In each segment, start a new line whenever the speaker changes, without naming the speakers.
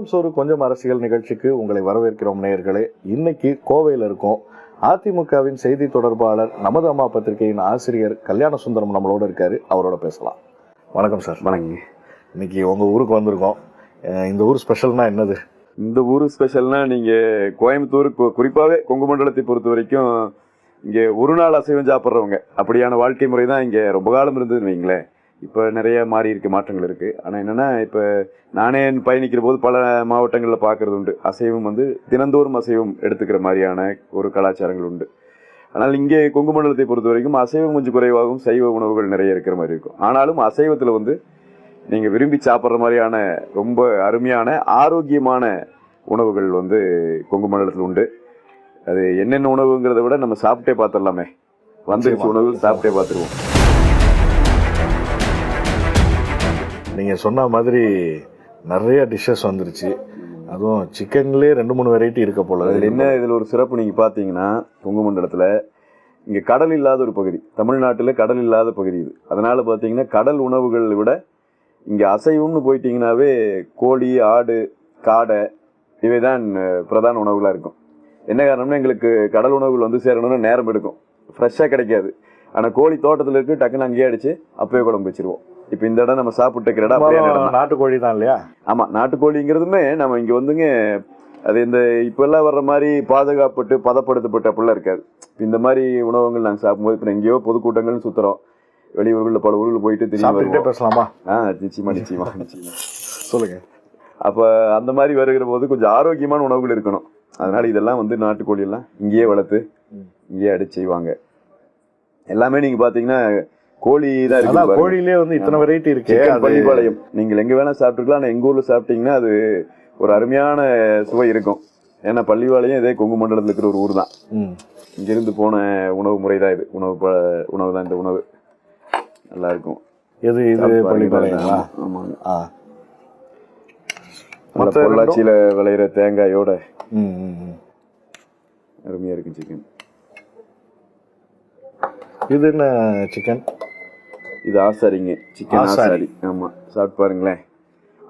கொஞ்சம் சோறு கொஞ்சம் அரசியல் நிகழ்ச்சிக்கு உங்களை வரவேற்கிறோம் நேயர்களே. இன்னைக்கு கோவையில் இருக்கோம். அதிமுகவின் செய்தி தொடர்பாளர் நமது அம்மா பத்திரிகையின் ஆசிரியர் கல்யாண சுந்தரம் நம்மளோட இருக்காரு. அவரோட பேசலாம். வணக்கம் சார்.
வணக்கம்.
இன்னைக்கு உங்க ஊருக்கு வந்திருக்கோம். இந்த ஊர் ஸ்பெஷல்னா என்னது?
இந்த ஊர் ஸ்பெஷல்னா நீங்க கோயம்புத்தூர் குறிப்பாகவே கொங்கு மண்டலத்தை பொறுத்த வரைக்கும் இங்கே ஒரு நாள் அசைவம் சாப்பிட்றவங்க அப்படியான வாழ்க்கை முறை தான் இங்கே ரொம்ப காலம் இருந்ததுன்னு வைங்களேன். இப்போ நிறைய மாறி இருக்கு, மாற்றங்கள் இருக்குது. ஆனால் என்னென்னா, இப்போ நானே பயணிக்கிற போது பல மாவட்டங்களில் பார்க்குறது உண்டு. அசைவம் தினந்தோறும் அசைவம் எடுத்துக்கிற மாதிரியான ஒரு கலாச்சாரங்கள் உண்டு. ஆனால் இங்கே கொங்கு மண்டலத்தை பொறுத்த வரைக்கும் அசைவம் கொஞ்சம் குறைவாகவும் சைவ உணவுகள் நிறைய இருக்கிற மாதிரி இருக்கும். ஆனாலும் அசைவத்தில் நீங்கள் விரும்பி சாப்பிட்ற மாதிரியான ரொம்ப அருமையான ஆரோக்கியமான உணவுகள் கொங்கு மண்டலத்தில் உண்டு. அது என்னென்ன உணவுங்கிறத விட நம்ம சாப்பிட்டே பார்த்துடலாமே. வந்துருச்சு உணவு, சாப்பிட்டே பார்த்துருவோம்.
நீங்கள் சொன்ன மாதிரி நிறைய டிஷ்ஷஸ் வந்துருச்சு. அதுவும் சிக்கன்லேயே 2-3 வெரைட்டி இருக்க போல.
இதில் ஒரு சிறப்பு நீங்கள் பார்த்தீங்கன்னா, கொங்கு மண்டலத்தில் இங்கே கடல் இல்லாத ஒரு பகுதி, தமிழ்நாட்டில் கடல் இல்லாத பகுதி இது. அதனால் பார்த்தீங்கன்னா கடல் உணவுகளை விட இங்கே அசைவம்னு போயிட்டீங்கன்னாவே கோழி, ஆடு, காடை இவை தான் பிரதான உணவுகளாக இருக்கும். என்ன காரணம்னா, எங்களுக்கு கடல் உணவுகள் சேரணும்னு நேரம் எடுக்கும், ஃப்ரெஷ்ஷாக கிடைக்காது. ஆனால் கோழி தோட்டத்தில் இருக்கு, டக்குன்னு அங்கேயே அடிச்சு அப்பவே குழம்பு வச்சிருவோம். இப்போ இந்த இடம் நம்ம சாப்பிட்டு இருக்கிற இடம்
நாட்டுக்கோழி தான் இல்லையா?
ஆமாம், நாட்டுக்கோழிங்கிறதுமே நம்ம இங்கே அது இந்த இப்போல்லாம் வர்ற மாதிரி பாதுகாப்பட்டு பதப்படுத்தப்பட்ட அப்படிலாம் இருக்காது. இந்த மாதிரி உணவுகள் நாங்கள் சாப்பிடும்போது இப்போ எங்கேயோ பொதுக்கூட்டங்கள்னு சுற்றுறோம், வெளியூர்களில் பல ஊர்கள் போயிட்டு
திரும்பி பேசலாமா?
நிச்சயமா
சொல்லுங்க.
அப்போ அந்த மாதிரி வருகிற போது கொஞ்சம் ஆரோக்கியமான உணவுகள் இருக்கணும். அதனால இதெல்லாம் நாட்டுக்கோழியெல்லாம் இங்கேயே வளர்த்து இங்கேயே அடிச்சு செய்வாங்க. எல்லாமே நீங்கள் பார்த்தீங்கன்னா கோழி தான் இருக்கு.
கோழிலே இத்தனை வெரைட்டி இருக்கு.
பள்ளிப்பாளையம் நீங்கள் எங்க வேணா சாப்பிட்டுருக்கலாம். ஆனால் எங்க ஊர்ல சாப்பிட்டீங்கன்னா அது ஒரு அருமையான சுவை இருக்கும். ஏன்னா பள்ளிப்பாளையம் இதே கொங்கு மண்டலத்தில் இருக்கிற ஒரு ஊர் தான். இங்கிருந்து போன உணவு முறை தான் இது. உணவு தான் இந்த உணவு. நல்லா இருக்கும்.
எது இது? பள்ளிப்பாளையம்.
ஆமாங்க. பொள்ளாச்சியில விளையிற தேங்காயோட அருமையா இருக்கும் சிக்கன்.
இது என்ன சிக்கன்?
இது ஆசாரிங்க, சிக்கன் ஆசாரி. ஆமா, சாப்பிட்டு பாருங்களேன்.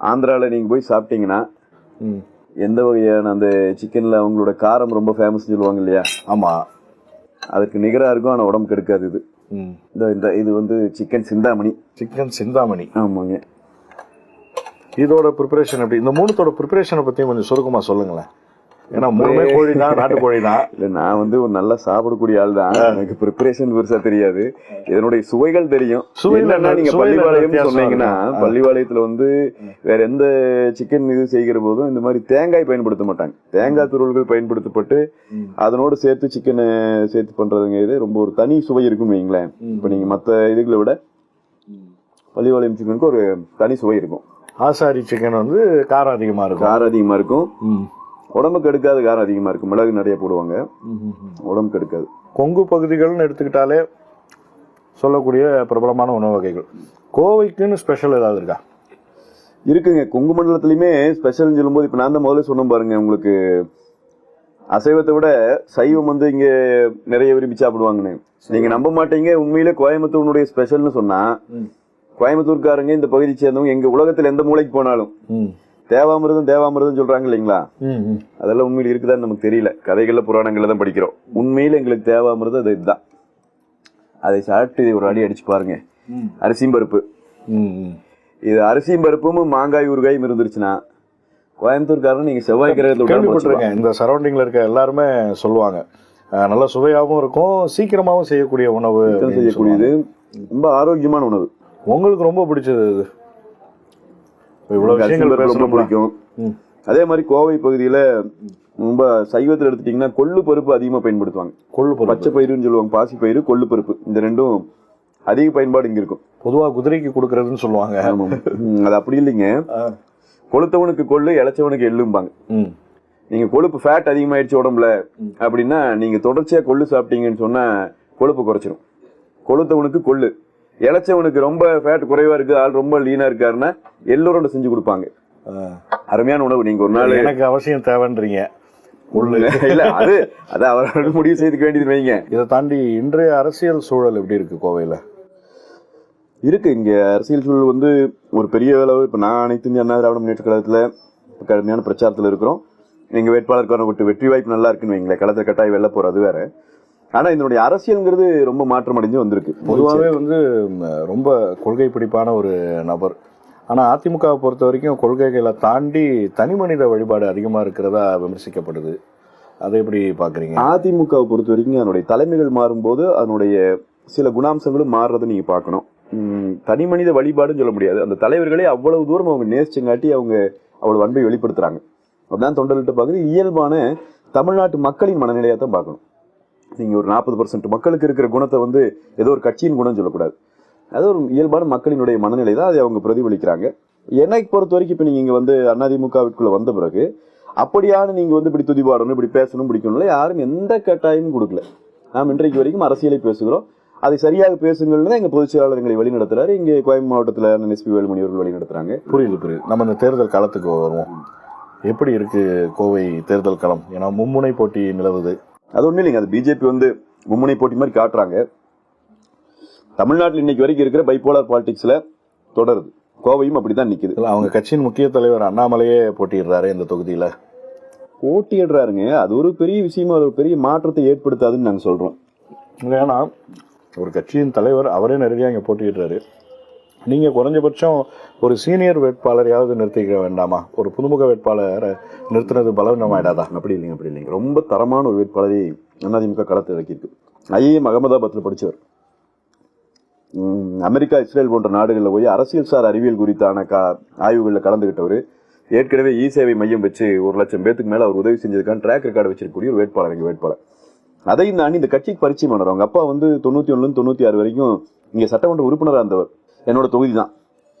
ஆந்திராவில் நீங்க போய் சாப்பிட்டீங்கன்னா எந்த வகையான அந்த சிக்கன்ல அவங்களோட காரம் ரொம்ப ஃபேமஸ் சொல்லுவாங்க இல்லையா?
ஆமா,
அதுக்கு நிகரா இருக்கும். ஆனா உடம்பு கெடுக்காது. இது சிக்கன் சிந்தாமணி.
சிக்கன் சிந்தாமணி.
ஆமாங்க.
இதோட ப்ரிப்பரேஷன் எப்படி? இந்த மூணுத்தோட ப்ரிப்பரேஷனை பத்தியும் கொஞ்சம் சுருக்கமா சொல்லுங்களேன். ஏன்னா மூணுமே கோழி தான், நாட்டுக்கோழி தான்.
இல்லை, நான் ஒரு நல்லா சாப்பிடக்கூடிய ஆள் தான். எனக்கு ப்ரிப்பரேஷன் பெருசா தெரியாது. இதனுடைய சுவைகள் தெரியும். என்னன்னா, நீங்க பள்ளிப்பாளையம் சொன்னீங்கன்னா, பள்ளிப்பாளையத்துல வேற எந்த சிக்கன் இது செய்கிற போதும் இந்த மாதிரி தேங்காய் பயன்படுத்த மாட்டாங்க. தேங்காய் துருவல்கள் பயன்படுத்தப்பட்டு அதனோடு சேர்த்து சிக்கனை சேர்த்து பண்றதுங்க. இது ரொம்ப ஒரு தனி சுவை இருக்குன்னு வைங்களேன். இப்ப நீங்க மற்ற இதுகளை விட பள்ளிப்பாளையம் சிக்கனுக்கு ஒரு தனி சுவை இருக்கும்.
ஆசாரி சிக்கன் காரம் அதிகமா இருக்கும்.
உடம்புக்கு எடுக்காத காரம் அதிகமா இருக்கு. மிளகு நிறைய போடுவாங்க, உடம்புக்கு எடுக்காது.
கொங்கு பகுதிகள்னு எடுத்துக்கிட்டாலே சொல்லக்கூடிய பிரபலமான உணவு வகைகள். கோவைக்குன்னு ஸ்பெஷல் ஏதாவது இருக்கா?
இருக்குங்க. கொங்கு மண்டலத்திலயுமே ஸ்பெஷல்னு சொல்லும்போது, இப்ப நான் தான் முதல்ல சொன்னேன் பாருங்க, உங்களுக்கு அசைவத்தை விட சைவம் இங்க நிறைய விரும்பி சாப்பிடுவாங்கன்னு. நீங்க நம்ப மாட்டீங்க. உண்மையிலே கோயம்புத்தூருடைய ஸ்பெஷல்னு சொன்னா, கோயம்புத்தூர்காரங்க இந்த பகுதியை சேர்ந்தவங்க எங்க உலகத்துல எந்த மூலைக்கு போனாலும் தேவாமிர்தம் சொல்றாங்க இல்லைங்களா? அதெல்லாம் உண்மையில இருக்குதான்னு நமக்கு தெரியல. கதைகள்ல புராணங்கள்ல தான் படிக்கிறோம். உண்மையில எங்களுக்கு தேவாமிர்தம் அது இதுதான். அதை சாப்பிட்டு ஒரு அடி அடிச்சு பாருங்க. அரிசியும் பருப்பு. இது அரிசியும் பருப்பும் மாங்காய் ஊறுகாயும் இருந்துருச்சுன்னா கோயம்புத்தூர்காரன் நீங்க செவ்வாய் கிரகத்துல
இந்த சரௌண்டிங்ல இருக்க எல்லாருமே சொல்லுவாங்க, நல்ல சுவையாகவும் இருக்கும், சீக்கிரமாவும் செய்யக்கூடிய உணவு,
செய்யக்கூடியது, ரொம்ப ஆரோக்கியமான உணவு.
உங்களுக்கு ரொம்ப பிடிச்சது இது?
ரொம்ப பிடிக்கும். அதே மாதிரி கோவை பகுதியில ரொம்ப சைவத்தில் எடுத்துட்டீங்கன்னா கொள்ளு பருப்பு அதிகமா பயன்படுத்துவாங்க. பச்சை பயிறுன்னு சொல்லுவாங்க, பாசி பயிறு, கொள்ளு பருப்பு, இந்த ரெண்டும் அதிக பயன்பாடு இங்க இருக்கும்.
பொதுவா குதிரைக்கு கொடுக்கறதுன்னு சொல்லுவாங்க.
அது அப்படி இல்லைங்க. கொளுத்தவனுக்கு கொள்ளு, இளைச்சவனுக்கு எள்ளும்பாங்க. நீங்க கொழுப்பு ஃபேட் அதிகமாயிடுச்சு உடம்புல அப்படின்னா, நீங்க தொடர்ச்சியா கொள்ளு சாப்பிட்டீங்கன்னு சொன்னா கொழுப்பு குறைச்சிரும். கொளுத்தவனுக்கு கொள்ளு, இளைச்சவனுக்கு ரொம்ப ஃபேட் குறைவா இருக்கு, ஆள் ரொம்ப லீனா இருக்காருன்னா எல்லோரோட செஞ்சு கொடுப்பாங்க. அருமையான உணவு. நீங்க ஒரு நாள்
எனக்கு அவசியம் தேவைன்றீங்க.
இல்ல, அது அவரோட முடிவு செய்துக்க வேண்டியது வைங்க.
இதை தாண்டி இன்றைய அரசியல் சூழல் எப்படி இருக்கு கோவையில?
இருக்கு. இங்க அரசியல் சூழல் ஒரு பெரிய அளவு. இப்ப நான் அனைத்து இந்திய அண்ணா திராவிட முன்னேற்ற கழகத்துல கடுமையான பிரச்சாரத்தில் இருக்கிறோம். எங்க வேட்பாளருக்கான விட்டு வெற்றி வாய்ப்பு நல்லா இருக்குன்னு வைங்களேன். களத்தில் கட்டாயம் வெல்ல போறது வேற. ஆனா இதனுடைய அரசியல்ங்கிறது ரொம்ப மாற்றம் அடைஞ்சு வந்திருக்கு.
பொதுவாகவே வந்து ரொம்ப கொள்கை பிடிப்பான ஒரு நபர். ஆனா அதிமுகவை பொறுத்த வரைக்கும் கொள்கைகளை தாண்டி தனி மனித வழிபாடு அதிகமா இருக்கிறதா விமர்சிக்கப்படுது. அதை எப்படி பாக்குறீங்க?
அதிமுகவை பொறுத்த வரைக்கும் அதனுடைய தலைமைகள் மாறும்போது அதனுடைய சில குணாம்சங்களும் மாறுறதை நீங்க பார்க்கணும். தனி மனித வழிபாடுன்னு சொல்ல முடியாது. அந்த தலைவர்களே அவ்வளவு தூரம் அவங்க நேசிச்சங்காட்டி அவங்க அவ்வளவு அன்பை வெளிப்படுத்துறாங்க. அப்படிதான் தொண்டர்கிட்ட பார்க்குறது இயல்பான தமிழ்நாட்டு மக்களின் மனநிலையா தான் பார்க்கணும். நீங்க ஒரு 40% மக்களுக்கு இருக்கிற குணத்தை வந்து ஏதோ ஒரு கட்சியின் குணம் சொல்லக்கூடாது. அது ஒரு இயல்பான மக்களினுடைய மனநிலை தான். அதை அவங்க பிரதிபலிக்கிறாங்க. என்னை பொறுத்த வரைக்கும் இப்ப நீங்க இங்க வந்து அதிமுகவிற்குள்ள வந்த பிறகு அப்படியான நீங்க வந்து இப்படி துதிபாடணும், இப்படி பேசணும், பிடிக்கணும்ல யாரும் எந்த கட்டாயமும் கொடுக்கல. நாம் இன்றைக்கு வரைக்கும் அரசியலை பேசுகிறோம். அதை சரியாக பேசுங்கள்னு எங்க பொதுச் செயலாளர் எங்களை வழி நடத்துறாரு. இங்கே கோயம்பு மாவட்டத்தில் எஸ்பி வேலுமணி அவர்கள் வழி நடத்துறாங்க.
புரியுது. நம்ம இந்த தேர்தல் களத்துக்கு வருவோம். எப்படி இருக்கு கோவை தேர்தல் களம்? ஏன்னா மும்முனை போட்டி நிலவுது.
அது ஒன்றும் இல்லைங்க. அது பிஜேபி வந்து மும்முனை போட்டி மாதிரி காட்டுறாங்க. தமிழ்நாட்டில் இன்னைக்கு வரைக்கும் இருக்கிற பைபோலார் பாலிடிக்ஸ்ல தொடருது. கோவையும் அப்படித்தான் நிக்குது.
அவங்க கட்சியின் முக்கிய தலைவர் அண்ணாமலையே போட்டியிடுறாரு இந்த தொகுதியில.
போட்டியிடுறாருங்க. அது ஒரு பெரிய விஷயமா ஒரு பெரிய மாற்றத்தை ஏற்படுத்தாதுன்னு நாங்க சொல்றோம்.
ஏன்னா ஒரு கட்சியின் தலைவர் அவரே நேரடியாக இங்கே போட்டியிடுறாரு. நீங்க குறைஞ்சபட்சம் ஒரு சீனியர் வேட்பாளரையாவது நிறுத்திக்க வேண்டாமா? ஒரு புதுமுக வேட்பாளரை நிறுத்தினது பலவீனமாயிடாதா?
அப்படி இல்லைங்க. ரொம்ப தரமான ஒரு வேட்பாளரை அதிமுக களத்தில் இறக்கியிருக்கு. ஐஏஎம் அகமதாபாத்தில் படிச்சவர். அமெரிக்கா, இஸ்ரேல் போன்ற நாடுகளில் போய் அரசியல் சார் அறிவியல் குறித்தான ஆய்வுகளில் கலந்துகிட்டவர். ஏற்கனவே இ சேவை மையம் வச்சு 1,00,000 பேத்துக்கு மேல அவர் உதவி செஞ்சதுக்கான ட்ராக் ரெக்கார்டு வச்சிருக்கக்கூடிய ஒரு வேட்பாளர். அதையும் தாண்டி இந்த கட்சிக்கு பரிச்சயமானவர். அவங்க அப்பா வந்து 91 96 வரைக்கும் இங்க சட்டமன்ற உறுப்பினராக இருந்தவர். என்னோட தொகுதி தான்.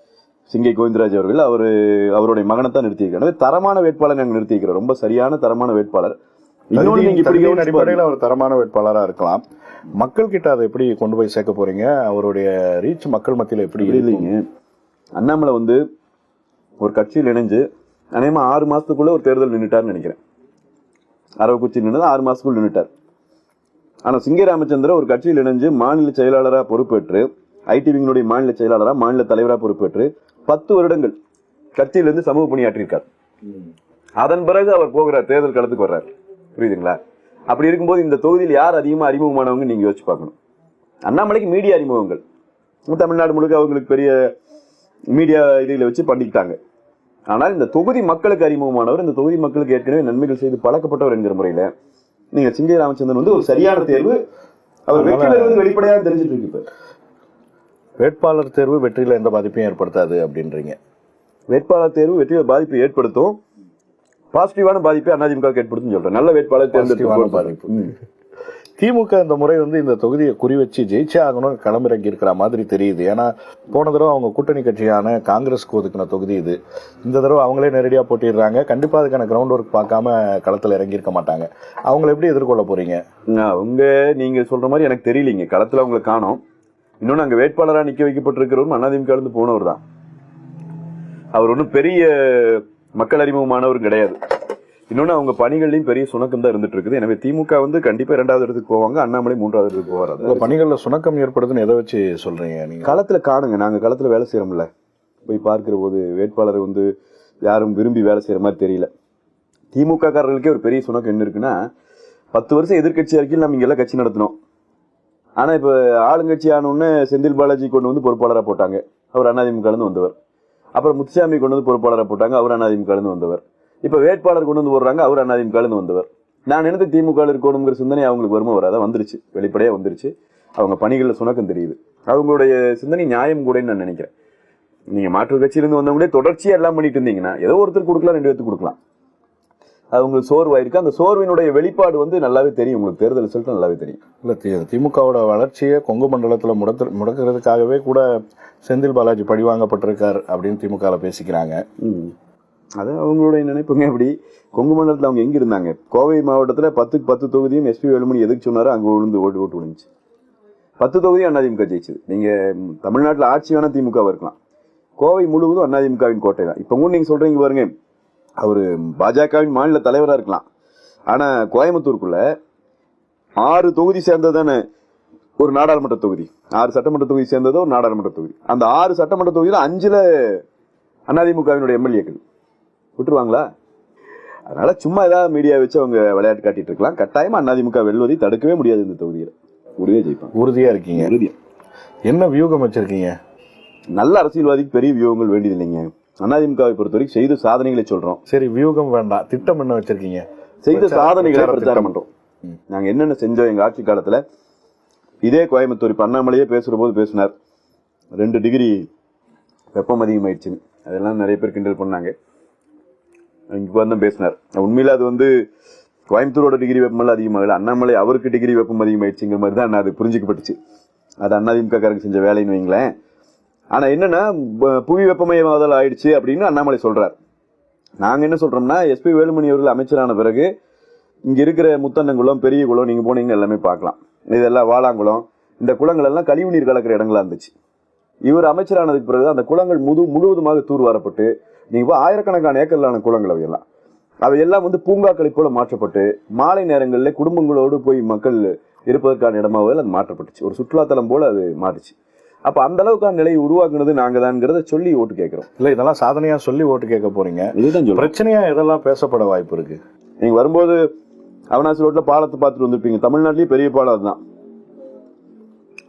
சிங்கை கோவிந்தராஜ் அவர்கள் அவருடைய மகனை தான் நிறுத்தியிருக்காரு. தரமான வேட்பாளர் நாங்கள் நிறுத்தியிருக்கிறோம். ரொம்ப சரியான தரமான வேட்பாளர். இன்னொன்று நீங்க இப்படி
அடிப்படையில் அவர் தரமான வேட்பாளராக இருக்கலாம். மக்கள் கிட்ட அதை எப்படி கொண்டு போய் சேர்க்க போறீங்க? அவருடைய ரீச் மக்கள் மத்தியில் எப்படி?
இல்லைங்க. அண்ணாமலை வந்து ஒரு கட்சியில் இணைஞ்சு அநேகமா 6 மாசத்துக்குள்ள ஒரு தேர்தல் நின்றுட்டார்னு நினைக்கிறேன். அரவக்குச்சி நின்று 6 மாசத்துக்குள்ள நின்றுட்டார். ஆனா சிங்கை ராமச்சந்திரன் ஒரு கட்சியில் இணைஞ்சு மாநில செயலாளராக பொறுப்பேற்று, ஐடி விங்கினுடைய மாநில செயலாளராக, மாநில தலைவராக பொறுப்பேற்று 10 வருடங்கள் கட்சியிலிருந்து சமூக பணியாற்றியிருக்கார். அதன் பிறகு அவர் போகிறார், தேர்தல் களத்துக்கு வர்றார். புரியுதுங்களா? அப்படி இருக்கும்போது இந்த தொகுதியில் யார் அதிகமா அறிமுகமானவங்க நீங்க யோசிச்சு பார்க்கணும். அண்ணாமலைக்கு மீடியா அறிமுகங்கள் தமிழ்நாடு முழுக்க அவங்களுக்கு பெரிய மீடியா இதில் வச்சு பண்ணிக்கிட்டாங்க. ஆனால் இந்த தொகுதி மக்களுக்கு அறிமுகமானவர், இந்த தொகுதி மக்களுக்கு ஏற்கனவே நன்மைகள் செய்து பழக்கப்பட்டவர் என்கிற முறையில நீங்க சிங்கை ராமச்சந்திரன் வந்து ஒரு சரியான தேர்வு. அவர் வெற்றி வெளிப்படையாக தெரிஞ்சிட்டு இருக்கு.
வேட்பாளர் தேர்வு வெற்றியில எந்த பாதிப்பையும் ஏற்படுத்தாது அப்படின்றீங்க?
வேட்பாளர் தேர்வு வெற்றியில பாதிப்பை ஏற்படுத்தும். பாசிட்டிவான பாதிப்பை அதிமுக ஏற்படுத்தும் சொல்றேன். நல்ல வேட்பாளர் தேர்ந்தெடுப்பான பாதிப்பு.
திமுக இந்த முறை வந்து இந்த தொகுதியை குறி வச்சு ஜெயிச்சே ஆகணும் களமிறங்கி இருக்கிற மாதிரி தெரியுது. ஏன்னா போன தடவை அவங்க கூட்டணி கட்சியான காங்கிரஸ்க்கு ஒதுக்கின தொகுதி இது. இந்த தடவை அவங்களே நேரடியாக போட்டிடுறாங்க. கண்டிப்பா அதுக்கான கிரவுண்ட் ஒர்க் பார்க்காம களத்தில் இறங்கி இருக்க மாட்டாங்க. அவங்களை எப்படி எதிர்கொள்ள போறீங்க?
அவங்க நீங்க சொல்ற மாதிரி எனக்கு தெரியலீங்க. களத்துல அவங்களை காணோம். இன்னொன்னு அங்க வேட்பாளராக நிக்க வைக்கப்பட்டிருக்கிறவரும் அதிமுக இருந்து போனவர் தான். அவர் ஒன்றும் பெரிய மக்கள் அறிமுகமானவர் கிடையாது. இன்னொன்னு அவங்க பணிகள்லையும் பெரிய சுணக்கம் தான் இருந்துட்டு இருக்குது. எனவே திமுக வந்து கண்டிப்பா 2வது இடத்துக்கு போவாங்க. அண்ணாமலை 3வது இடத்துக்கு போவார்.
பணிகள்ல சுணக்கம் ஏற்படுதுன்னு எதை வச்சு சொல்றீங்க நீங்க?
களத்துல காணுங்க. நாங்க களத்துல வேலை செய்யறோம்ல, போய் பார்க்கிற போது வேட்பாளரை வந்து யாரும் விரும்பி வேலை செய்யற மாதிரி தெரியல. திமுக காரர்களுக்கே ஒரு பெரிய சுணக்கம் என்ன இருக்குன்னா, 10 வருஷம் எதிர்கட்சி அறிக்கையில் நம்ம இங்க எல்லாம் கட்சி நடத்தினோம். ஆனா இப்ப ஆளுங்கட்சி ஆனோன்னு செந்தில் பாலாஜி கொண்டு வந்து பொறுப்பாளராக போட்டாங்க. அவர் அதிமுக வந்தவர். அப்புறம் முத்துசாமி கொண்டு வந்து பொறுப்பாளராக போட்டாங்க. அவர் அதிமுக வந்தவர். இப்ப வேட்பாளர் கொண்டு வந்து போடுறாங்க. அவர் அதிமுக வந்தவர். நான் நினைத்து திமுக இருக்கணுங்கிற சிந்தனை அவங்களுக்கு வருமா வராத வந்துருச்சு. வெளிப்படையா வந்துருச்சு. அவங்க பணிகள்ல சுணக்கம் தெரியுது. அவங்களுடைய சிந்தனை நியாயம் கூட நான் நினைக்கிறேன். நீங்க மாற்று கட்சியிலிருந்து வந்தவங்களே தொடர்ச்சியா எல்லாம் பண்ணிட்டு இருந்தீங்கன்னா ஏதோ ஒருத்தர் கொடுக்கலாம், 2 பேருக்கு கொடுக்கலாம். அவங்களுக்கு சோர்வாயிருக்கு. அந்த சோர்வினுடைய வெளிப்பாடு வந்து நல்லாவே தெரியும். உங்களுக்கு தேர்தல் ரிசல்ட் நல்லாவே தெரியும்.
இல்ல திமுகவோட வளர்ச்சியை கொங்கு மண்டலத்துல முடக்கிறதுக்காகவே கூட செந்தில் பாலாஜி பழிவாங்கப்பட்டிருக்கார் அப்படின்னு திமுக பேசிக்கிறாங்க.
அது அவங்களுடைய நினைப்புங்க. அப்படி கொங்கு மண்டலத்தில் அவங்க எங்க இருந்தாங்க? கோவை மாவட்டத்துல 10க்கு 10 தொகுதியும் எஸ்பி வேலுமணி எதுக்கு சொன்னாரோ அங்க ஓட்டு விழுந்துச்சு. 10 தொகுதியும் அதிமுக ஜெயிச்சது. நீங்க தமிழ்நாட்டில் ஆட்சி வேணா திமுக இருக்கலாம். கோவை முழுவதும் அதிமுகவின் கோட்டை தான். இப்ப கூட நீங்க சொல்றீங்க பாருங்க, அவரு பாஜகவின் மாநில தலைவரா இருக்கலாம். ஆனா கோயம்புத்தூருக்குள்ள 6 தொகுதி சேர்ந்ததானே ஒரு நாடாளுமன்ற தொகுதி, 6 சட்டமன்ற தொகுதி சேர்ந்தது ஒரு நாடாளுமன்ற தொகுதி. அந்த 6 சட்டமன்ற தொகுதியில 5ல அதிமுகவினுடைய எம்எல்ஏக்கள். விட்டுருவாங்களா? அதனால சும்மா ஏதாவது மீடியா வச்சு அவங்க விளையாட்டு காட்டிட்டு இருக்கலாம். கட்டாயமா அதிமுக வெல்வதை தடுக்கவே முடியாது. இந்த தொகுதியில் உறுதியாக ஜெயிப்பாங்க.
உறுதியா இருக்கீங்க?
உறுதியா.
என்ன வியூகம் வச்சிருக்கீங்க?
நல்ல அரசியல்வாதிக்கு பெரிய வியூகங்கள் வேண்டியது இல்லைங்க. அதிமுகவை பொறுத்த வரைக்கும் செய்த சாதனைகளை சொல்றோம்.
சரி, வியூகம் வேண்டாம், திட்டம் என்ன வச்சிருக்கீங்க?
செய்த சாதனைகளை பிரச்சாரம் பண்றோம். நாங்க என்னென்ன செஞ்சோம் எங்க ஆட்சி காலத்துல. இதே கோயம்புத்தூர் இப்ப அண்ணாமலையே பேசுற போது பேசினார், 2 டிகிரி வெப்பம் அதிகமாயிடுச்சுன்னு. அதெல்லாம் நிறைய பேர் கிண்டல் பண்ணாங்க. இங்க வந்து பேசினார். உண்மையில அது வந்து கோயம்புத்தூரோட டிகிரி வெப்பமெல்லாம் அதிகமாகல, அண்ணாமலை அவருக்கு டிகிரி வெப்பம் அதிகமாயிடுச்சுங்கிற மாதிரி தான் அது புரிஞ்சுக்கப்பட்டுச்சு. அது அதிமுக காரங்க செஞ்ச வேலைன்னு வைங்களேன். ஆனா என்னன்னா, புவி வெப்பமயமாதல் ஆயிடுச்சு அப்படின்னு அண்ணாமலை சொல்றார். நாங்க என்ன சொல்றோம்னா, எஸ்பி வேலுமணி அவர்கள் அமைச்சரான பிறகு இங்க இருக்கிற முத்தண்ணங்குளம், பெரிய குளம், நீங்க போனீங்கன்னா எல்லாமே பார்க்கலாம். இதெல்லாம் வாலாங்குளம், இந்த குளங்கள் எல்லாம் கழிவு நீர் கலக்கிற இடங்களா இருந்துச்சு. இவர் அமைச்சரானதுக்கு பிறகு அந்த குளங்கள் முழுவதுமாக தூர் வரப்பட்டு, நீங்க ஆயிரக்கணக்கான ஏக்கர்லான குளங்கள் அவையெல்லாம் வந்து பூங்காக்களை போல மாற்றப்பட்டு, மாலை நேரங்களில் குடும்பங்களோடு போய் மக்கள் இருப்பதற்கான இடமாக அது மாற்றப்பட்டுச்சு. ஒரு சுற்றுலாத்தலம் போல அது மாறிச்சு. அப்ப அந்த அளவுக்கான நிலையை உருவாக்குனது நாங்க தான்ங்கிறத சொல்லி ஓட்டு கேட்கிறோம்.
இல்ல, இதெல்லாம் சாதனையா சொல்லி ஓட்டு கேட்க போறீங்க.
இதுதான்
பிரச்சனையா எதெல்லாம் பேசப்பட வாய்ப்பு இருக்கு?
நீங்க வரும்போது அவனாசி ரோட்ல பாலத்தை பார்த்துட்டு வந்திருப்பீங்க. தமிழ்நாட்டிலேயே பெரிய பாலம் அதுதான்.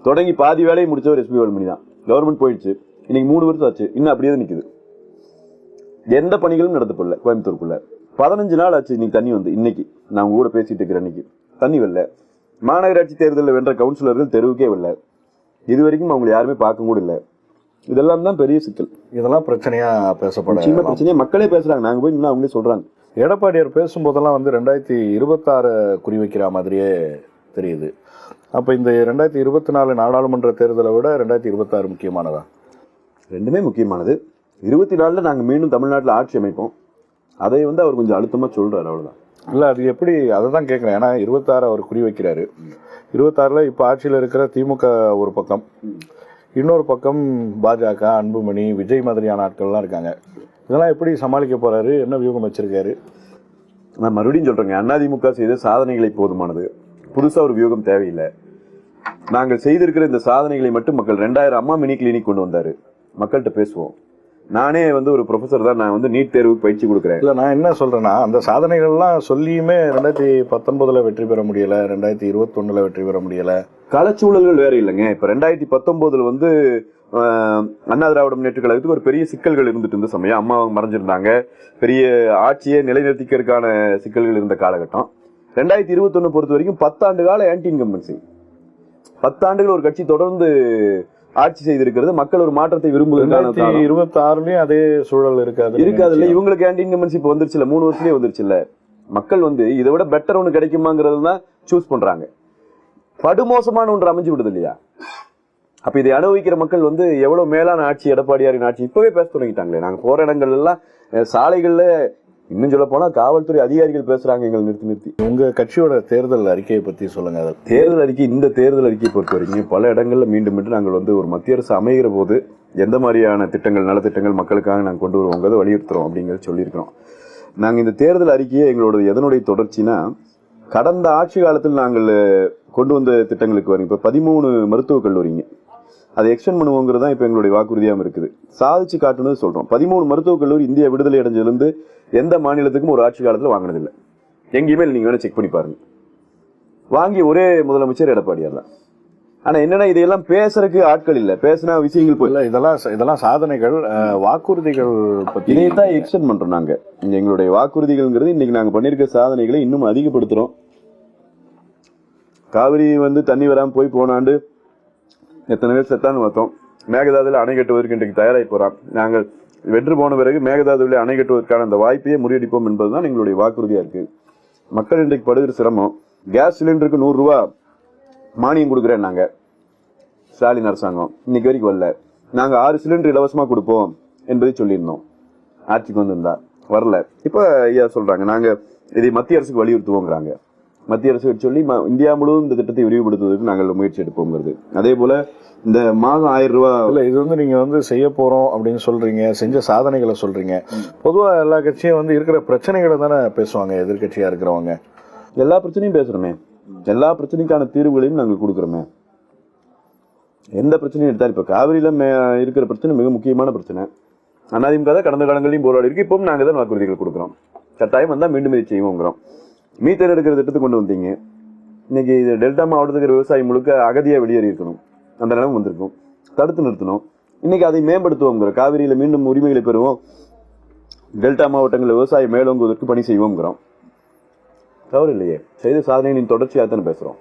தொடங்கி பாதி வேலையை முடிச்சவர் எஸ்பி வேலுமணி தான். கவர்மெண்ட் போயிடுச்சு, இன்னைக்கு 3 வருஷம் ஆச்சு, இன்னும் அப்படியே தான் நிக்குது. எந்த பணிகளும் நடத்தப்படல கோயம்புத்தூருக்குள்ள. 15 நாள் ஆச்சு இன்னைக்கு தண்ணி வந்து. இன்னைக்கு நான் கூட பேசிட்டு இருக்கிற அன்னைக்கு தண்ணி வரல. மாநகராட்சி தேர்தலில் வென்ற கவுன்சிலர்கள் தெருவுக்கே வரல. இது வரைக்கும் அவங்களை யாருமே பார்க்க கூட இல்லை. இதெல்லாம் தான் பெரிய சிக்கல். இதெல்லாம்
பிரச்சனையா பேசப்பட
பிரச்சனையா மக்களே பேசுறாங்க. நாங்க போய் இன்னும் அவங்களே சொல்றாங்க.
எடப்பாடியார் பேசும்போதெல்லாம் வந்து 2026 குறி வைக்கிற மாதிரியே தெரியுது. அப்ப இந்த 2024 நாடாளுமன்ற தேர்தலை விட 2026 முக்கியமானதா?
ரெண்டுமே முக்கியமானது. 24 நாங்க மீண்டும் தமிழ்நாட்டில் ஆட்சி அமைப்போம். அதை வந்து அவர் கொஞ்சம் அழுத்தமா சொல்றாரு, அவ்வளவுதான்.
இல்ல, அது எப்படி, அதை தான் கேட்கிறேன். ஏன்னா 26 அவர் குறி வைக்கிறாரு. 26ல இப்ப ஆட்சியில் இருக்கிற திமுக ஒரு பக்கம், இன்னொரு பக்கம் பாஜக, அன்புமணி, விஜய் மாதிரியான ஆட்கள்லாம் இருக்காங்க. இதெல்லாம் எப்படி சமாளிக்க போறாரு? என்ன வியூகம் வச்சிருக்காரு?
நான் மறுபடியும் சொல்றேங்க, அதிமுக செய்த சாதனைகளை போதுமானது. புதுசா ஒரு வியூகம் தேவையில்லை. நாங்கள் செய்திருக்கிற இந்த சாதனைகளை மட்டும் மக்கள் 2000 அம்மா மினி கிளினிக் கொண்டு வந்தாரு. மக்கள்கிட்ட பேசுவோம். நானே வந்து ஒரு ப்ரொஃபசர் தான். நான் வந்து நீட் தேர்வுக்கு பயிற்சி கொடுக்குறேன்.
இல்லை, நான் என்ன சொல்றேன்னா, அந்த சாதனைகள்லாம் சொல்லியுமே 2019 வெற்றி பெற முடியல, 2021 வெற்றி பெற முடியல.
களச்சூழல்கள் வேற இல்லைங்க. இப்ப 2019 வந்து அண்ணா திராவிட முன்னேற்ற கழகத்துக்கு ஒரு பெரிய சிக்கல்கள் இருந்துட்டு இருந்த சமயம். அம்மா மறைஞ்சிருந்தாங்க. பெரிய ஆட்சியை நிலைநிறுத்திக்கிறதுக்கான சிக்கல்கள் இருந்த காலகட்டம். 2021 பொறுத்த வரைக்கும் 10 ஆண்டு கால ஆன்டி இன்கம்பன்சி. 10 ஆண்டுகள் ஒரு கட்சி தொடர்ந்து ஆட்சி செய்திருக்கிறது. மக்கள் ஒரு மாற்றத்தை விரும்புகிறாங்க.
2026லயும் அதே சூழல் இருக்காது
இல்ல. இவங்களுக்கு ஆன்டி இன்கம்பன்சி இப்ப வந்துருச்சு இல்ல, 3 வருஷத்துலயே வந்துருச்சு இல்ல. மக்கள் வந்து இதை விட பெட்டர் ஒன்று கிடைக்குமாங்கிறது தான் சூஸ் பண்றாங்க. படுமோசமான ஒன்று அமைஞ்சு விடுது இல்லையா? அப்ப இதை அனுபவிக்கிற மக்கள் வந்து எவ்வளவு மேலான ஆட்சி எடப்பாடியாரின் ஆட்சி இப்பவே பேச தொடங்கிட்டாங்களே. நாங்க போற இடங்கள் எல்லாம் சாலைகள்ல, இன்னும் சொல்ல போனா காவல்துறை அதிகாரிகள் பேசுறாங்க எங்களை நிறுத்தி.
உங்க கட்சியோட தேர்தல் அறிக்கையை பத்தி சொல்லுங்க.
தேர்தல் அறிக்கை, இந்த தேர்தல் அறிக்கையை பொறுத்த வரைக்கும் பல இடங்கள்ல மீண்டும் மீண்டும் நாங்கள் வந்து ஒரு மத்திய அரசு அமைகிற போது எந்த மாதிரியான திட்டங்கள், நலத்திட்டங்கள் மக்களுக்காக நாங்கள் கொண்டு வருவோங்கிறத வலியுறுத்துறோம் அப்படிங்கிறத சொல்லியிருக்கிறோம். நாங்க இந்த தேர்தல் அறிக்கையை எங்களோட எதனுடைய தொடர்ச்சினா, கடந்த ஆட்சி காலத்தில் நாங்கள் கொண்டு வந்த திட்டங்களுக்கு வரும். இப்ப 13 மருத்துவக் கல்லூரிங்க, அதை எக்ஸ்டெண்ட் பண்ணுவோங்கிறது தான் இப்ப எங்களுடைய வாக்குறுதியாம இருக்குது. சாதிச்சு காட்டுனது சொல்றோம். 13 மருத்துவக் கல்லூரி இந்தியா விடுதலை அடைஞ்சிலிருந்து எந்த மாநிலத்துக்கும் ஒரு ஆட்சி காலத்துல வாங்கினதில்லை. எங்கேயுமே நீங்க வேணா செக் பண்ணி பாருங்க. வாங்கி ஒரே முதலமைச்சர் எடப்பாடியார் தான். ஆனா என்னன்னா, இதையெல்லாம் பேசுறதுக்கு ஆட்கள் இல்ல. பேசினா விஷயங்கள் போய்
இதெல்லாம் சாதனைகள், வாக்குறுதிகள் பத்தி
இதைத்தான் எக்ஸ்டெண்ட் பண்றோம். நாங்க எங்களுடைய வாக்குறுதிகள்ங்கிறது இன்னைக்கு நாங்க பண்ணிருக்க சாதனைகளை இன்னும் அதிகப்படுத்துறோம். காவிரி வந்து தண்ணி வராம போன ஆண்டு எத்தனை பேர் செத்தான்னு பார்த்தோம். மேகதாதுல அணை கட்டுவதற்கு இன்றைக்கு தயாராகி போறான். நாங்கள் வென்று போன பிறகு மேகதாதுவில் அணை கட்டுவதற்கான அந்த வாய்ப்பையே முறியடிப்போம் என்பதுதான் எங்களுடைய வாக்குறுதியா இருக்கு. மக்கள் இன்றைக்கு படுகிற சிரமம், கேஸ் சிலிண்டருக்கு 100 ரூபா மானியம் கொடுக்குறேன் நாங்க ஸ்டாலின் அரசாங்கம். இன்னைக்கு வரைக்கும் வரல. நாங்க 6 சிலிண்டர் இலவசமா கொடுப்போம் என்பதை சொல்லியிருந்தோம். ஆட்சிக்கு வந்திருந்தா வரல. இப்ப ஐயா சொல்றாங்க நாங்க இதை மத்திய அரசுக்கு வலியுறுத்துவோங்கிறாங்க. மத்திய அரசு சொல்லி இந்தியா முழுவதும் இந்த திட்டத்தை விரிவுபடுத்துவதற்கு நாங்கள் முயற்சி எடுப்போங்கிறது. அதே போல இந்த மாதம் 1000 ரூபாய்
இல்ல, இது வந்து நீங்க வந்து செய்ய போறோம் அப்படின்னு சொல்றீங்க, செஞ்ச சாதனைகளை சொல்றீங்க. பொதுவா எல்லா கட்சியும் வந்து இருக்கிற பிரச்சனைகளை தானே பேசுவாங்க. எதிர்கட்சியா இருக்கிறவங்க
எல்லா பிரச்சனையும் பேசுறோமே, எல்லா பிரச்சனைக்கான தீர்வுகளையும் நாங்கள் கொடுக்குறோமே. எந்த பிரச்சனையும் எடுத்தாலும் இப்ப காவிரியில இருக்கிற பிரச்சனை மிக முக்கியமான பிரச்சனை. அதிமுக தான் கடந்த காலங்களையும் போராடி இருக்கு. இப்பவும் நாங்க தான் வாக்குறுதிகள் கொடுக்குறோம். கட்டாயம் வந்தா மீண்டும் இதை செய்வோங்கிறோம். மீத்தேன் எடுக்கிற திட்டத்தை கொண்டு வந்தீங்க. இன்னைக்கு டெல்டா மாவட்டத்துக்கு விவசாயி முழுக்க அகதியா வெளியேறி இருக்கணும், அந்த நிலைமை வந்திருக்கும். தடுத்து நிறுத்தணும். இன்னைக்கு அதை மேம்படுத்துவோங்கிறோம். காவிரியில மீண்டும் உரிமைகளை பெறுவோம், டெல்டா மாவட்டங்களில் விவசாயம் மேலோங்குவதற்கு பணி செய்வோங்கிறோம். தவறு இல்லையே, செய்த சாதனைகளின் தொடர்ச்சியாக தானே பேசுறோம்,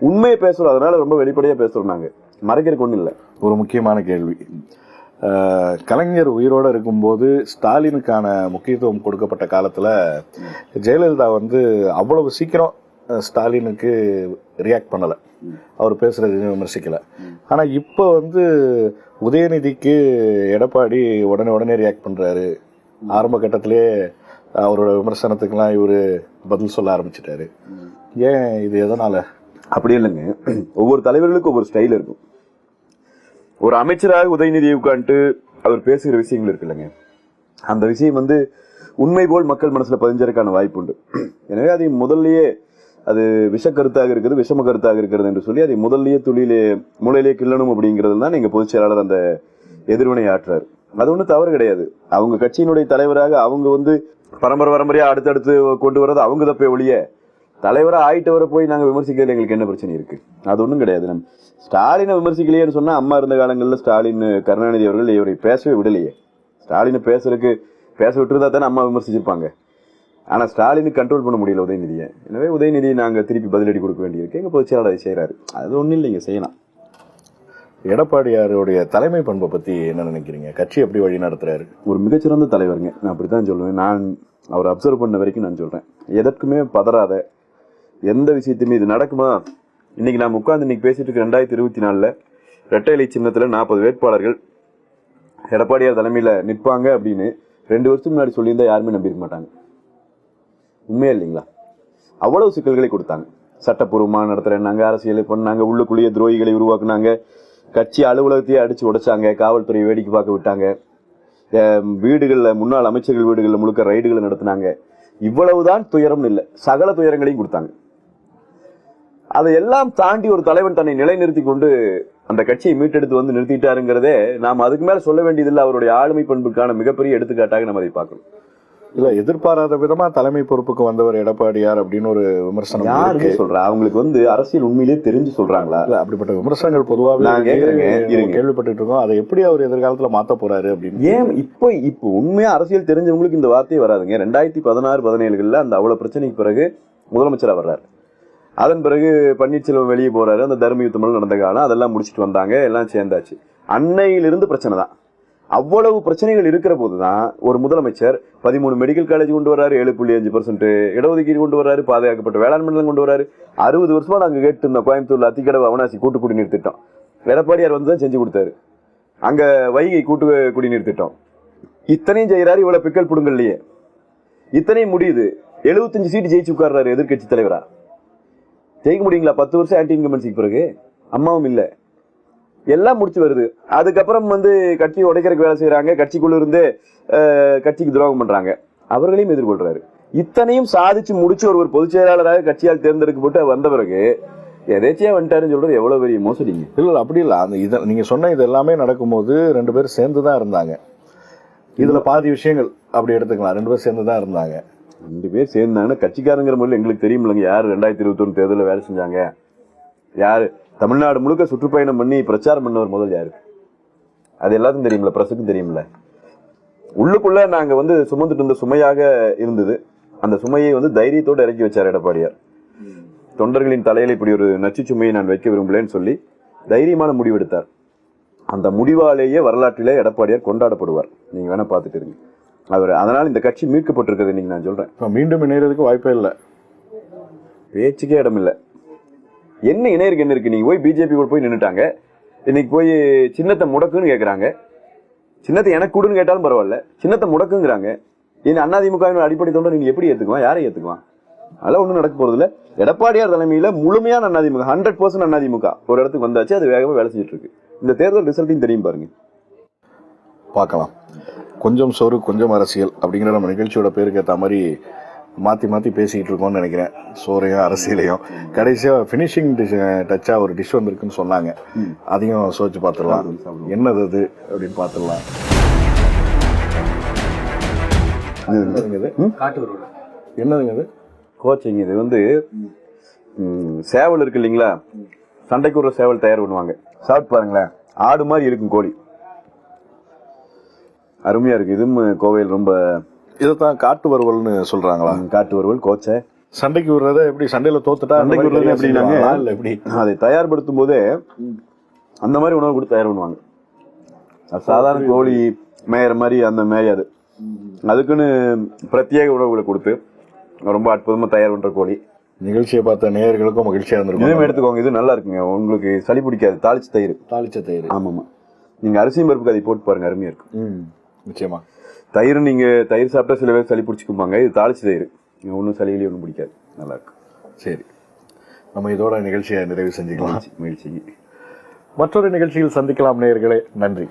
உண்மையை பேசுறோம். அதனால ரொம்ப வெளிப்படையா பேசுறோம். நாங்க மறைக்கிறதுக்கு ஒன்றும் இல்லை.
ஒரு முக்கியமான கேள்வி, கலைஞர் உயிரோடு இருக்கும்போது ஸ்டாலினுக்கான முக்கியத்துவம் கொடுக்கப்பட்ட காலத்துல ஜெயலலிதா வந்து அவ்வளவு சீக்கிரம் ஸ்டாலினுக்கு ரியாக்ட் பண்ணல, அவர் பேசுறது விமர்சிக்கல. ஆனா இப்ப வந்து உதயநிதிக்கு எடப்பாடி உடனே ரியாக்ட் பண்றாரு. ஆரம்ப கட்டத்திலேயே அவரோட விமர்சனத்துக்கெல்லாம் இவரு பதில் சொல்ல ஆரம்பிச்சிட்டாரு. ஏன் இது எதனால?
அப்படி இல்லைங்க, ஒவ்வொரு தலைவர்களுக்கும் ஒவ்வொரு ஸ்டைல் இருக்கும். ஒரு அமைச்சராக உதயநிதியை உட்காந்துட்டு அவர் பேசுகிற விஷயங்கள் இருக்கு இல்லைங்க, அந்த விஷயம் வந்து உண்மை போல் மக்கள் மனசுல பதிஞ்சதுக்கான வாய்ப்பு உண்டு. எனவே அதை முதல்லயே அது விஷக்கருத்தாக இருக்குது, விஷம கருத்தாக இருக்கிறது என்று சொல்லி அதை முதல்லயே மூலையிலே கிள்ளணும் அப்படிங்கிறது தான் எங்க பொதுச் செயலாளர் அந்த எதிர்வினை ஆற்றாரு. அது ஒன்றும் தவறு கிடையாது. அவங்க கட்சியினுடைய தலைவராக அவங்க வந்து பரம்பரையா அடுத்தடுத்து கொண்டு வர்றது அவங்க தப்பே ஒழிய, தலைவரா ஆயிட்டவரை போய் நாங்க விமர்சிக்கிறதுல எங்களுக்கு என்ன பிரச்சனை இருக்கு? அது ஒன்றும் கிடையாது. நம்ம ஸ்டாலினை விமர்சிக்கலையேன்னு சொன்னா, அம்மா இருந்த காலங்களில் ஸ்டாலின் கருணாநிதி அவர்கள் இவரை பேசவே விடலையே. ஸ்டாலினை பேச விட்டுருந்தா தானே அம்மா விமர்சிச்சிருப்பாங்க. ஆனா ஸ்டாலினுக்கு கண்ட்ரோல் பண்ண முடியல உதயநிதியை. எனவே உதயநிதியை நாங்க திருப்பி பதிலடி கொடுக்க வேண்டியிருக்கு. எங்க பொதுச் செயலாளர் அதை செய்யறாரு. அது ஒன்றும் இல்லைங்க, செய்யலாம்.
எடப்பாடியாருடைய தலைமை பண்பை பத்தி என்ன நினைக்கிறீங்க? கட்சி எப்படி வழி நடத்துறாரு?
ஒரு மிகச்சிறந்த தலைவருங்க, நான் அப்படித்தான் சொல்லுவேன். நான் அவர் அப்சர்வ் பண்ண வரைக்கும் நான் சொல்றேன், எதற்குமே பதறாத, எந்த விஷயத்தையுமே இது நடக்குமா, இன்னைக்கு நாம் உட்கார்ந்து இன்னைக்கு பேசிட்டு இருக்க 2024 இரட்டை இலை சின்னத்துல 40 வேட்பாளர்கள் எடப்பாடியார் தலைமையில நிற்பாங்க அப்படின்னு 2 வருஷத்துக்கு முன்னாடி சொல்லியிருந்தா யாருமே நம்பியிருக்க மாட்டாங்க. உண்மையா இல்லைங்களா? அவ்வளவு சிக்கல்களை கொடுத்தாங்க. சட்டப்பூர்வமா நடத்துறேன்னாங்க, அரசியலை பண்ணாங்க, உள்ளுக்குள்ளேயே துரோகிகளை உருவாக்குனாங்க, கட்சி அலுவலகத்தையே அடிச்சு உடைச்சாங்க, காவல்துறை வேடிக்கை பார்க்க விட்டாங்க, வீடுகள்ல முன்னாள் அமைச்சர்கள் வீடுகள்ல முழுக்க ரைடுகளை நடத்தினாங்க. இவ்வளவுதான் துயரம் இல்லை, சகல துயரங்களையும் கொடுத்தாங்க. அதையெல்லாம் தாண்டி ஒரு தலைவன் தன்னை நிலைநிறுத்தி கொண்டு அந்த கட்சியை மீட்டெடுத்து வந்து நிறுத்திட்டாருங்கிறதே நாம் அதுக்கு மேல சொல்ல வேண்டியதில்லை. அவருடைய ஆளுமை பண்புக்கான மிகப்பெரிய எடுத்துக்காட்டாக நம்ம அதை பார்க்கணும்.
இல்ல, எதிர்பாராத விதமா தலைமை பொறுப்புக்கு வந்தவர் எடப்பாடியார் அப்படின்னு ஒரு விமர்சனம்
யாருக்கு சொல்றா? அவங்களுக்கு வந்து அரசியல் உண்மையிலேயே தெரிஞ்சு சொல்றாங்களா?
இல்ல, அப்படிப்பட்ட விமர்சனங்கள் பொதுவாக கேள்விப்பட்டு இருக்கோம். அதை எப்படி அவர் எதிர்காலத்துல மாத்த போறாரு அப்படின்னு.
ஏன் இப்போ உண்மையா அரசியல் தெரிஞ்சவங்களுக்கு இந்த வார்த்தையே வராதுங்க. 2016-17 அந்த அவ்வளவு பிரச்சனைக்கு பிறகு முதலமைச்சரா வர்றாரு. அதன் பிறகு பன்னீர்செல்வம் வெளியே போறாரு. அந்த தர்ம யுத்தம் நடந்த காலம் அதெல்லாம் முடிச்சுட்டு வந்தாங்க, எல்லாம் சேர்ந்தாச்சு. அன்னையிலிருந்து பிரச்சனை தான். அவ்வளவு பிரச்சனைகள் இருக்கிற போதுதான் ஒரு முதலமைச்சர் 13 மெடிக்கல் காலேஜ் கொண்டு வர்றாரு, 7.5% இடஒதுக்கீடு கொண்டு வர்றாரு, பாதுகாக்கப்பட்ட வேளாண் மண்டலம் கொண்டு வர்றாரு. 60 வருஷமா நாங்க கேட்டு இருந்தோம் கோயம்புத்தூர்ல அத்திக்கடவு அவனாசி கூட்டு குடிநீர் திட்டம். எடப்பாடியார் வந்து தான் செஞ்சு கொடுத்தாரு. அங்க வைகை கூட்டு குடிநீர் திட்டம். இத்தனையும் செய்யறாரு. இவ்வளவு பிக்கல் புடுங்கல்லையே இத்தனையும் முடியுது. 75 சீட்டு ஜெயிச்சு உட்கார்றாரு எதிர்கட்சி தலைவரா. ஜெயிக்க முடியுங்களா? 10 வருஷம் ஆன்டி இன்கம்பன்சிக்கு பிறகு அம்மாவும் இல்ல, எல்லாம் முடிச்சு வருது. அதுக்கப்புறம் வந்து கட்சி உடைக்கிறதுக்கு வேலை செய்யறாங்க, கட்சிக்குள்ள இருந்து கட்சிக்கு துரோகம் பண்றாங்க, அவர்களையும் எதிர்கொள்றாரு. இத்தனையும் சாதிச்சு முடிச்சு ஒரு பொதுச் செயலாளராக கட்சியால் தேர்ந்தெடுக்கப்பட்டு வந்த பிறகு எதேச்சியா வந்துட்டாருன்னு சொல்றது எவ்வளவு பெரிய மோசடிங்க.
இல்ல, அப்படி இல்ல. அந்த நீங்க சொன்ன இது எல்லாமே நடக்கும்போது 2 பேரும் சேர்ந்துதான் இருந்தாங்க. இதுல பாதி விஷயங்கள் அப்படி எடுத்துக்கலாம். 2 பேரும் சேர்ந்துதான் இருந்தாங்க.
2 பேர் சேர்ந்தாங்கன்னா கட்சிக்காரங்கிற முறையில் எங்களுக்கு தெரியும் இல்லைங்க, யாரு 2021 தேர்தலில் வேலை செஞ்சாங்க, யாரு தமிழ்நாடு முழுக்க சுற்றுப்பயணம் பண்ணி பிரச்சாரம் பண்ணவர் முதல் யாரு, அது எல்லாத்துக்கும் தெரியுமில்ல, பிரசுக்கும் தெரியுமில்ல. உள்ளுக்குள்ள நாங்க வந்து சுமந்துட்டு இருந்த சுமையாக இருந்தது. அந்த சுமையை வந்து தைரியத்தோடு இறக்கி வச்சார் எடப்பாடியார். தொண்டர்களின் தலையில இப்படி ஒரு நச்சு சுமையை நான் வைக்க விரும்பலன்னு சொல்லி தைரியமான முடிவெடுத்தார். அந்த முடிவாலேயே வரலாற்றிலே எடப்பாடியார் கொண்டாடப்படுவார். நீங்க வேணா பாத்துட்டு இருங்க. அதனால இந்த கட்சி மீட்கப்பட்டிருக்கிறது இன்னைக்கு நான் சொல்றேன்.
மீண்டும் இணையறதுக்கு வாய்ப்பே இல்லை,
பேச்சுக்கே இடம் இல்லை. என்ன இணையருக்கு என்ன இருக்கு? நீங்க போய் பிஜேபி கூட போய் நின்றுட்டாங்க. இன்னைக்கு போய் சின்னத்தை முடக்குன்னு கேட்கறாங்க. சின்னத்தை எனக்கு கூடுன்னு கேட்டாலும் பரவாயில்ல, சின்னத்தை முடக்குங்கிறாங்க. இன்னும் அதிமுக அடிப்படை தொண்டர் நீங்க எப்படி ஏத்துக்குவான்? யாரை ஏத்துக்குவான்? அதெல்லாம் ஒன்றும் நடக்க போறது இல்லை. எடப்பாடியார் தலைமையில முழுமையான அதிமுக 100% அதிமுக ஒரு இடத்துக்கு வந்தாச்சு. அது வேகமாக வேலை செஞ்சுட்டு இருக்கு. இந்த தேர்தல் ரிசல்ட்டையும் தெரியும் பாருங்க,
பார்க்கலாம். கொஞ்சம் சோறு கொஞ்சம் அரசியல் அப்படிங்கிற நம்ம நிகழ்ச்சியோட பேருக்கு ஏற்ற மாதிரி மாற்றி மாற்றி பேசிக்கிட்டு இருக்கோம்னு நினைக்கிறேன். சோறையும் அரசியலையும். கடைசியாக ஃபினிஷிங் டச்சாக ஒரு டிஷ் வந்திருக்குன்னு சொன்னாங்க. அதையும் சோச்சு பார்த்துடலாம். என்னது அது அப்படின்னு பார்த்துடலாம். என்னதுங்க இது? என்னதுங்க இது?
கோச்சிங் இது வந்து சேவல் இருக்கு இல்லைங்களா, சண்டைக்கு ஒரு சேவல் தயார் பண்ணுவாங்க. சாப்பிட்டு பாருங்களேன், ஆடு மாதிரி இருக்கும் கோழி, அருமையா இருக்கு. இதுவும் கோவையில் ரொம்ப
இதைத்தான் காட்டு வறுவல்னு சொல்றாங்களா?
காட்டு வறுவல் கோச்சை.
சண்டைக்கு விடுறத எப்படி சண்டையில தோத்துட்டா
சண்டைக்கு விடுறது எப்படின்னாங்க,
இல்ல எப்படி
அதை தயார்படுத்தும் போதே அந்த மாதிரி உணவு கூட தயார் பண்ணுவாங்க. சாதாரண கோழி மேயற மாதிரி அந்த மேயாது, அதுக்குன்னு பிரத்யேக உணவுகளை கொடுத்து ரொம்ப அற்புதமா தயார் பண்ற கோழி.
நிகழ்ச்சியை பார்த்த நேயர்களுக்கும் மகிழ்ச்சியா இருந்திருக்கும்.
இதுவும் எடுத்துக்கோங்க, இது நல்லா இருக்குங்க, உங்களுக்கு சளி பிடிக்காது. தாளிச்சு தயிர்.
தாளிச்ச தயிர்.
ஆமாமா, நீங்க அரிசியும் பருப்புக்கு அதை போட்டு பாருங்க, அருமையா இருக்கும்.
நிச்சயமா.
தயிர் நீங்க தயிர் சாப்பிட்டா சில பேர் சளி பிடிச்சிக்குப்பாங்க, இது தாளிச்சு தயிர், ஒன்றும் சளியிலேயே ஒன்றும் பிடிக்காது, நல்லா இருக்கும்.
சரி, நம்ம இதோட நிகழ்ச்சியை நிறைவு செஞ்சுக்கலாம்.
மகிழ்ச்சி.
மற்றொரு நிகழ்ச்சியில் சந்திக்கலாம் நேயர்களே. நன்றி.